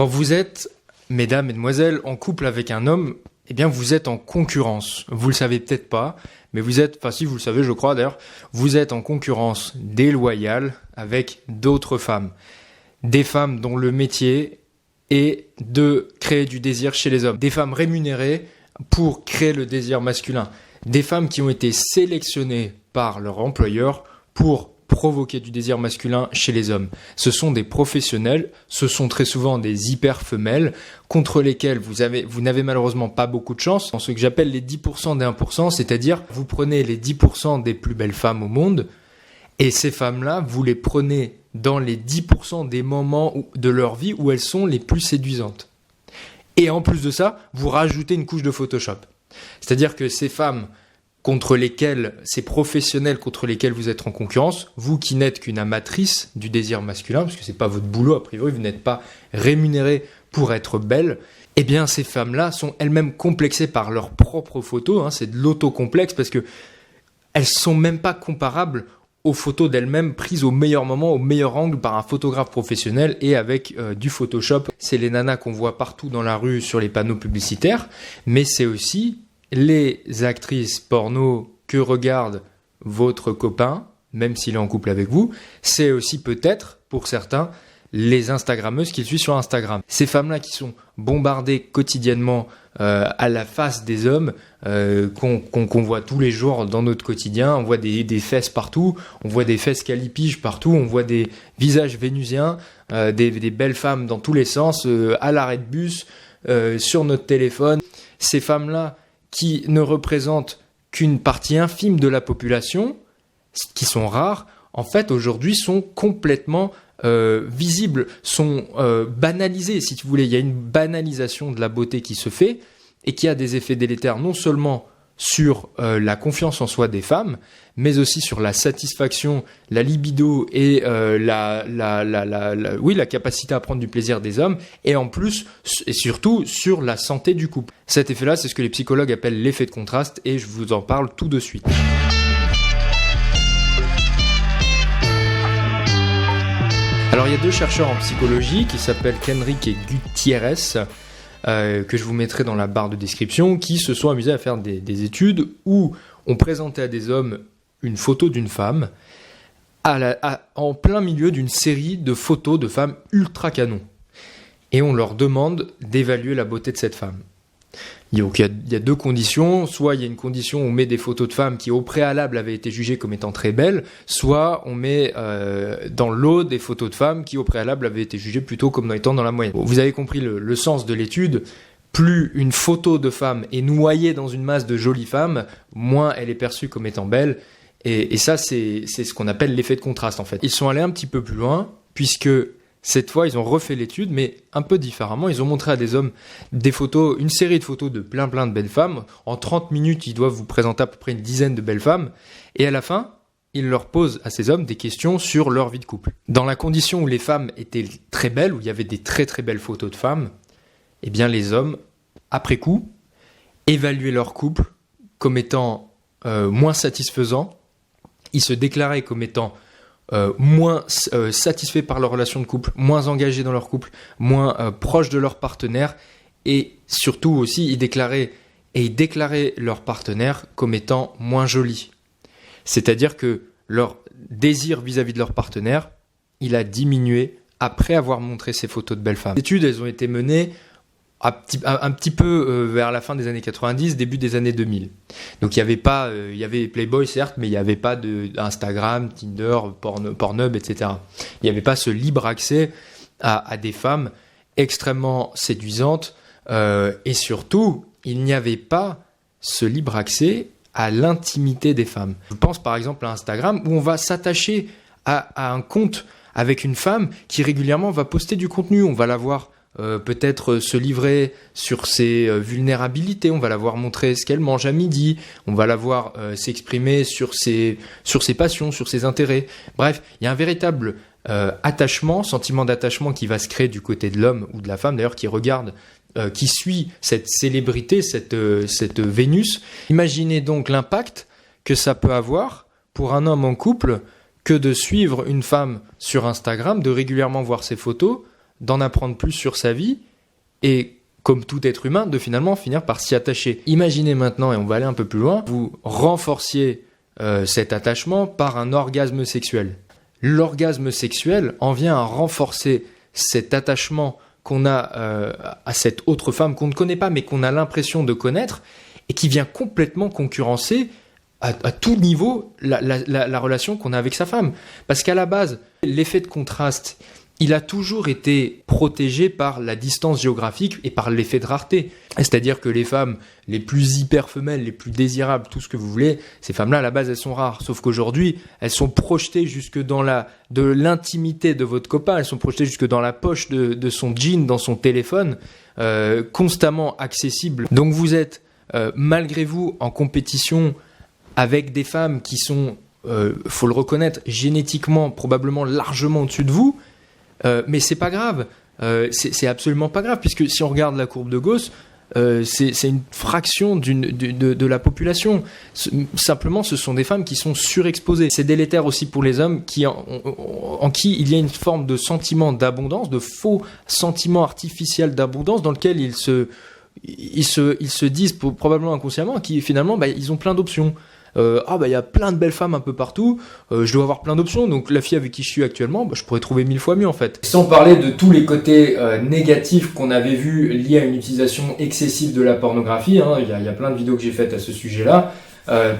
Quand vous êtes, mesdames, mesdemoiselles, en couple avec un homme, eh bien vous êtes en concurrence. Vous le savez peut-être pas, mais vous êtes, enfin si vous le savez je crois d'ailleurs, vous êtes en concurrence déloyale avec d'autres femmes. Des femmes dont le métier est de créer du désir chez les hommes. Des femmes rémunérées pour créer le désir masculin. Des femmes qui ont été sélectionnées par leur employeur pour provoquer du désir masculin chez les hommes. Ce sont des professionnels, ce sont très souvent des hyper-femelles contre lesquelles vous n'avez malheureusement pas beaucoup de chance. Dans ce que j'appelle les 10% des 1%, c'est-à-dire vous prenez les 10% des plus belles femmes au monde et ces femmes-là, vous les prenez dans les 10% des moments de leur vie où elles sont les plus séduisantes. Et en plus de ça, vous rajoutez une couche de Photoshop. C'est-à-dire que ces femmes ces professionnels contre lesquels vous êtes en concurrence, vous qui n'êtes qu'une amatrice du désir masculin, parce que c'est pas votre boulot a priori, vous n'êtes pas rémunéré pour être belle, eh bien ces femmes-là sont elles-mêmes complexées par leurs propres photos, c'est de l'autocomplexe parce que elles sont même pas comparables aux photos d'elles-mêmes prises au meilleur moment, au meilleur angle par un photographe professionnel et avec du Photoshop. C'est les nanas qu'on voit partout dans la rue sur les panneaux publicitaires, mais c'est aussi les actrices porno que regarde votre copain, même s'il est en couple avec vous, c'est aussi peut-être, pour certains, les Instagrammeuses qu'il suit sur Instagram. Ces femmes-là qui sont bombardées quotidiennement à la face des hommes, qu'on voit tous les jours dans notre quotidien, on voit des fesses partout, on voit des fesses calipiges partout, on voit des visages vénusiens, des belles femmes dans tous les sens, à l'arrêt de bus, sur notre téléphone. Ces femmes-là qui ne représentent qu'une partie infime de la population, qui sont rares, en fait aujourd'hui sont complètement visibles, sont banalisées si tu voulais. Il y a une banalisation de la beauté qui se fait et qui a des effets délétères non seulement sur la confiance en soi des femmes, mais aussi sur la satisfaction, la libido et la capacité à prendre du plaisir des hommes, et en plus et surtout sur la santé du couple. Cet effet-là, c'est ce que les psychologues appellent l'effet de contraste, et je vous en parle tout de suite. Alors il y a deux chercheurs en psychologie qui s'appellent Kenrick et Gutiérrez, que je vous mettrai dans la barre de description, qui se sont amusés à faire des études où on présentait à des hommes une photo d'une femme en plein milieu d'une série de photos de femmes ultra canon. Et on leur demande d'évaluer la beauté de cette femme. Donc il y a deux conditions, soit il y a une condition où on met des photos de femmes qui au préalable avaient été jugées comme étant très belles, soit on met dans l'eau des photos de femmes qui au préalable avaient été jugées plutôt comme étant dans la moyenne. Bon, vous avez compris le sens de l'étude, plus une photo de femme est noyée dans une masse de jolies femmes, moins elle est perçue comme étant belle, et ça c'est ce qu'on appelle l'effet de contraste en fait. Ils sont allés un petit peu plus loin, puisque cette fois, ils ont refait l'étude, mais un peu différemment. Ils ont montré à des hommes des photos, une série de photos de plein de belles femmes. En 30 minutes, ils doivent vous présenter à peu près une dizaine de belles femmes. Et à la fin, ils leur posent à ces hommes des questions sur leur vie de couple. Dans la condition où les femmes étaient très belles, où il y avait des très belles photos de femmes, eh bien les hommes, après coup, évaluaient leur couple comme étant moins satisfaisant. Ils se déclaraient comme étant moins satisfaits par leur relation de couple, moins engagés dans leur couple, moins proches de leur partenaire, et surtout aussi ils déclaraient leur partenaire comme étant moins jolis. C'est-à-dire que leur désir vis-à-vis de leur partenaire, il a diminué après avoir montré ces photos de belles femmes. Les études, elles ont été menées un petit peu vers la fin des années 90, début des années 2000. Donc il y avait Playboy certes, mais il n'y avait pas d'Instagram, Tinder, Pornhub, etc. Il n'y avait pas ce libre accès à des femmes extrêmement séduisantes, et surtout, il n'y avait pas ce libre accès à l'intimité des femmes. Je pense par exemple à Instagram, où on va s'attacher à un compte avec une femme qui régulièrement va poster du contenu. On va la voir peut-être se livrer sur ses vulnérabilités, on va la voir montrer ce qu'elle mange à midi, on va la voir s'exprimer sur ses passions, sur ses intérêts. Bref, il y a un véritable sentiment d'attachement qui va se créer du côté de l'homme ou de la femme, d'ailleurs, qui regarde, qui suit cette célébrité, cette Vénus. Imaginez donc l'impact que ça peut avoir pour un homme en couple que de suivre une femme sur Instagram, de régulièrement voir ses photos, d'en apprendre plus sur sa vie et, comme tout être humain, de finalement finir par s'y attacher. Imaginez maintenant, et on va aller un peu plus loin, vous renforciez cet attachement par un orgasme sexuel. L'orgasme sexuel en vient à renforcer cet attachement qu'on a à cette autre femme qu'on ne connaît pas, mais qu'on a l'impression de connaître, et qui vient complètement concurrencer à tout niveau la relation qu'on a avec sa femme. Parce qu'à la base, l'effet de contraste, il a toujours été protégé par la distance géographique et par l'effet de rareté. C'est-à-dire que les femmes les plus hyper femelles, les plus désirables, tout ce que vous voulez, ces femmes-là, à la base, elles sont rares. Sauf qu'aujourd'hui, elles sont projetées jusque dans de l'intimité de votre copain, elles sont projetées jusque dans la poche de son jean, dans son téléphone, constamment accessibles. Donc vous êtes, malgré vous, en compétition avec des femmes qui sont, faut le reconnaître, génétiquement, probablement largement au-dessus de vous, mais c'est pas grave, c'est absolument pas grave, puisque si on regarde la courbe de Gauss, c'est une fraction de la population. Simplement, ce sont des femmes qui sont surexposées. C'est délétère aussi pour les hommes en qui il y a une forme de sentiment d'abondance, de faux sentiment artificiel d'abondance, dans lequel ils se disent probablement inconsciemment qu'ils finalement ils ont plein d'options. Il y a plein de belles femmes un peu partout, je dois avoir plein d'options, donc la fille avec qui je suis actuellement, je pourrais trouver 1000 fois mieux en fait. Sans parler de tous les côtés négatifs qu'on avait vus liés à une utilisation excessive de la pornographie, il y a plein de vidéos que j'ai faites à ce sujet-là.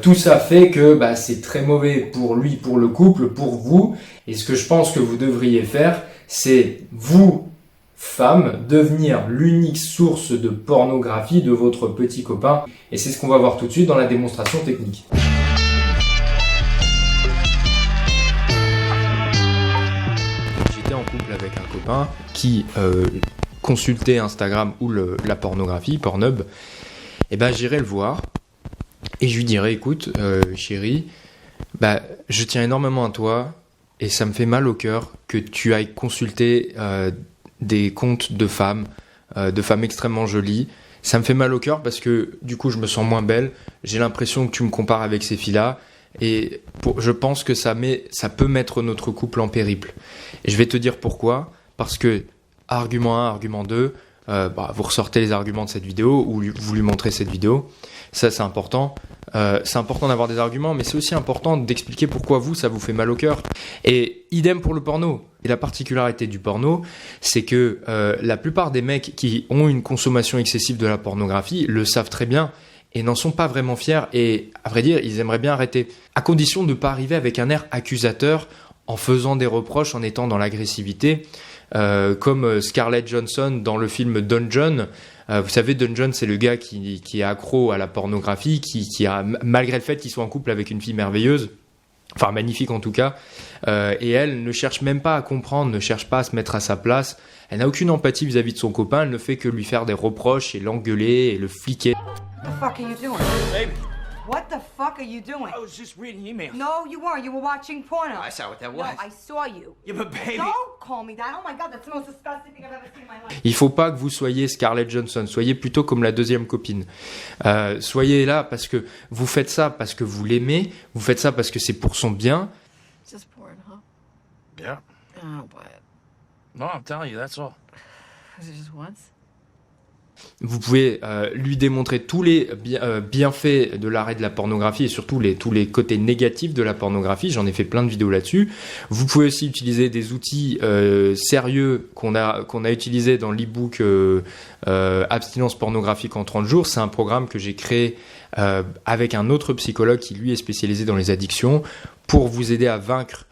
Tout ça fait que c'est très mauvais pour lui, pour le couple, pour vous, et ce que je pense que vous devriez faire, c'est vous, femme, devenir l'unique source de pornographie de votre petit copain. Et c'est ce qu'on va voir tout de suite dans la démonstration technique. J'étais en couple avec un copain qui consultait Instagram ou la pornographie, Pornhub. Et j'irai le voir et je lui dirai, écoute, chérie, je tiens énormément à toi et ça me fait mal au cœur que tu ailles consulter des comptes de femmes extrêmement jolies. Ça me fait mal au cœur parce que du coup je me sens moins belle, j'ai l'impression que tu me compares avec ces filles-là et je pense que ça peut mettre notre couple en périple. Et je vais te dire pourquoi, parce que argument 1, argument 2, vous ressortez les arguments de cette vidéo ou vous lui montrez cette vidéo, ça c'est important. C'est important d'avoir des arguments, mais c'est aussi important d'expliquer pourquoi ça vous fait mal au cœur. Et idem pour le porno. Et la particularité du porno, c'est que la plupart des mecs qui ont une consommation excessive de la pornographie le savent très bien et n'en sont pas vraiment fiers. Et à vrai dire, ils aimeraient bien arrêter. À condition de ne pas arriver avec un air accusateur, en faisant des reproches, en étant dans l'agressivité, comme Scarlett Johansson dans le film Dungeon. Vous savez, Dungeon, c'est le gars qui est accro à la pornographie, qui a, malgré le fait qu'il soit en couple avec une fille merveilleuse, enfin magnifique en tout cas, et elle ne cherche même pas à comprendre, ne cherche pas à se mettre à sa place, elle n'a aucune empathie vis-à-vis de son copain, elle ne fait que lui faire des reproches et l'engueuler et le fliquer. What the fuck are you doing? Baby. What the fuck are you doing? I was just reading emails. No, you weren't. You were watching porno. I saw what that was. No, I saw you. Yeah, but baby. Don't call me that. Oh my god, that's the most disgusting thing I've ever seen in my life. Il faut pas que vous soyez Scarlett Johansson, soyez plutôt comme la deuxième copine. Soyez là parce que vous faites ça parce que vous l'aimez, vous faites ça parce que c'est pour son bien. Just porn, huh? Yeah. Oh, but No, I'm telling you, that's all. was it just once? Vous pouvez lui démontrer tous les bienfaits de l'arrêt de la pornographie et surtout tous les côtés négatifs de la pornographie. J'en ai fait plein de vidéos là-dessus. Vous pouvez aussi utiliser des outils sérieux qu'on a utilisé dans l'e-book Abstinence pornographique en 30 jours. C'est un programme que j'ai créé avec un autre psychologue qui lui est spécialisé dans les addictions pour vous aider à vaincre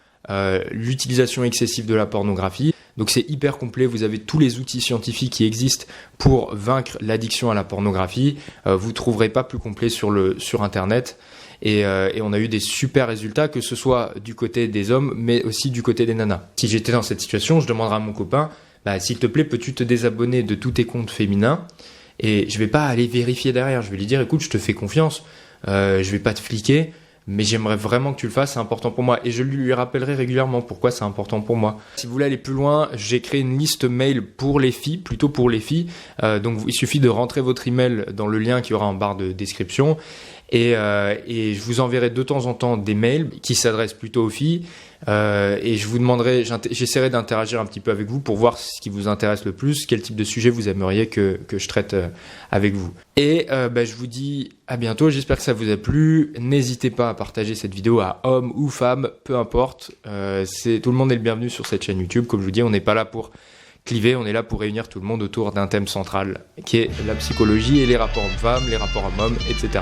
l'utilisation excessive de la pornographie. Donc c'est hyper complet, vous avez tous les outils scientifiques qui existent pour vaincre l'addiction à la pornographie. Vous ne trouverez pas plus complet sur Internet. Et on a eu des super résultats, que ce soit du côté des hommes, mais aussi du côté des nanas. Si j'étais dans cette situation, je demanderais à mon copain, s'il te plaît, peux-tu te désabonner de tous tes comptes féminins ? Et je vais pas aller vérifier derrière, je vais lui dire, écoute, je te fais confiance, je vais pas te fliquer, mais j'aimerais vraiment que tu le fasses, c'est important pour moi. Et je lui rappellerai régulièrement pourquoi c'est important pour moi. Si vous voulez aller plus loin, j'ai créé une liste mail pour les filles, plutôt pour les filles. Donc il suffit de rentrer votre email dans le lien qu'il y aura en barre de description. Et je vous enverrai de temps en temps des mails qui s'adressent plutôt aux filles. Et je vous demanderai, j'essaierai d'interagir un petit peu avec vous pour voir ce qui vous intéresse le plus, quel type de sujet vous aimeriez que je traite avec vous. Et je vous dis à bientôt, j'espère que ça vous a plu. N'hésitez pas à partager cette vidéo à hommes ou femmes, peu importe. Tout le monde est le bienvenu sur cette chaîne YouTube. Comme je vous dis, on n'est pas là pour cliver, on est là pour réunir tout le monde autour d'un thème central qui est la psychologie et les rapports hommes-femmes, les rapports hommes-hommes, etc.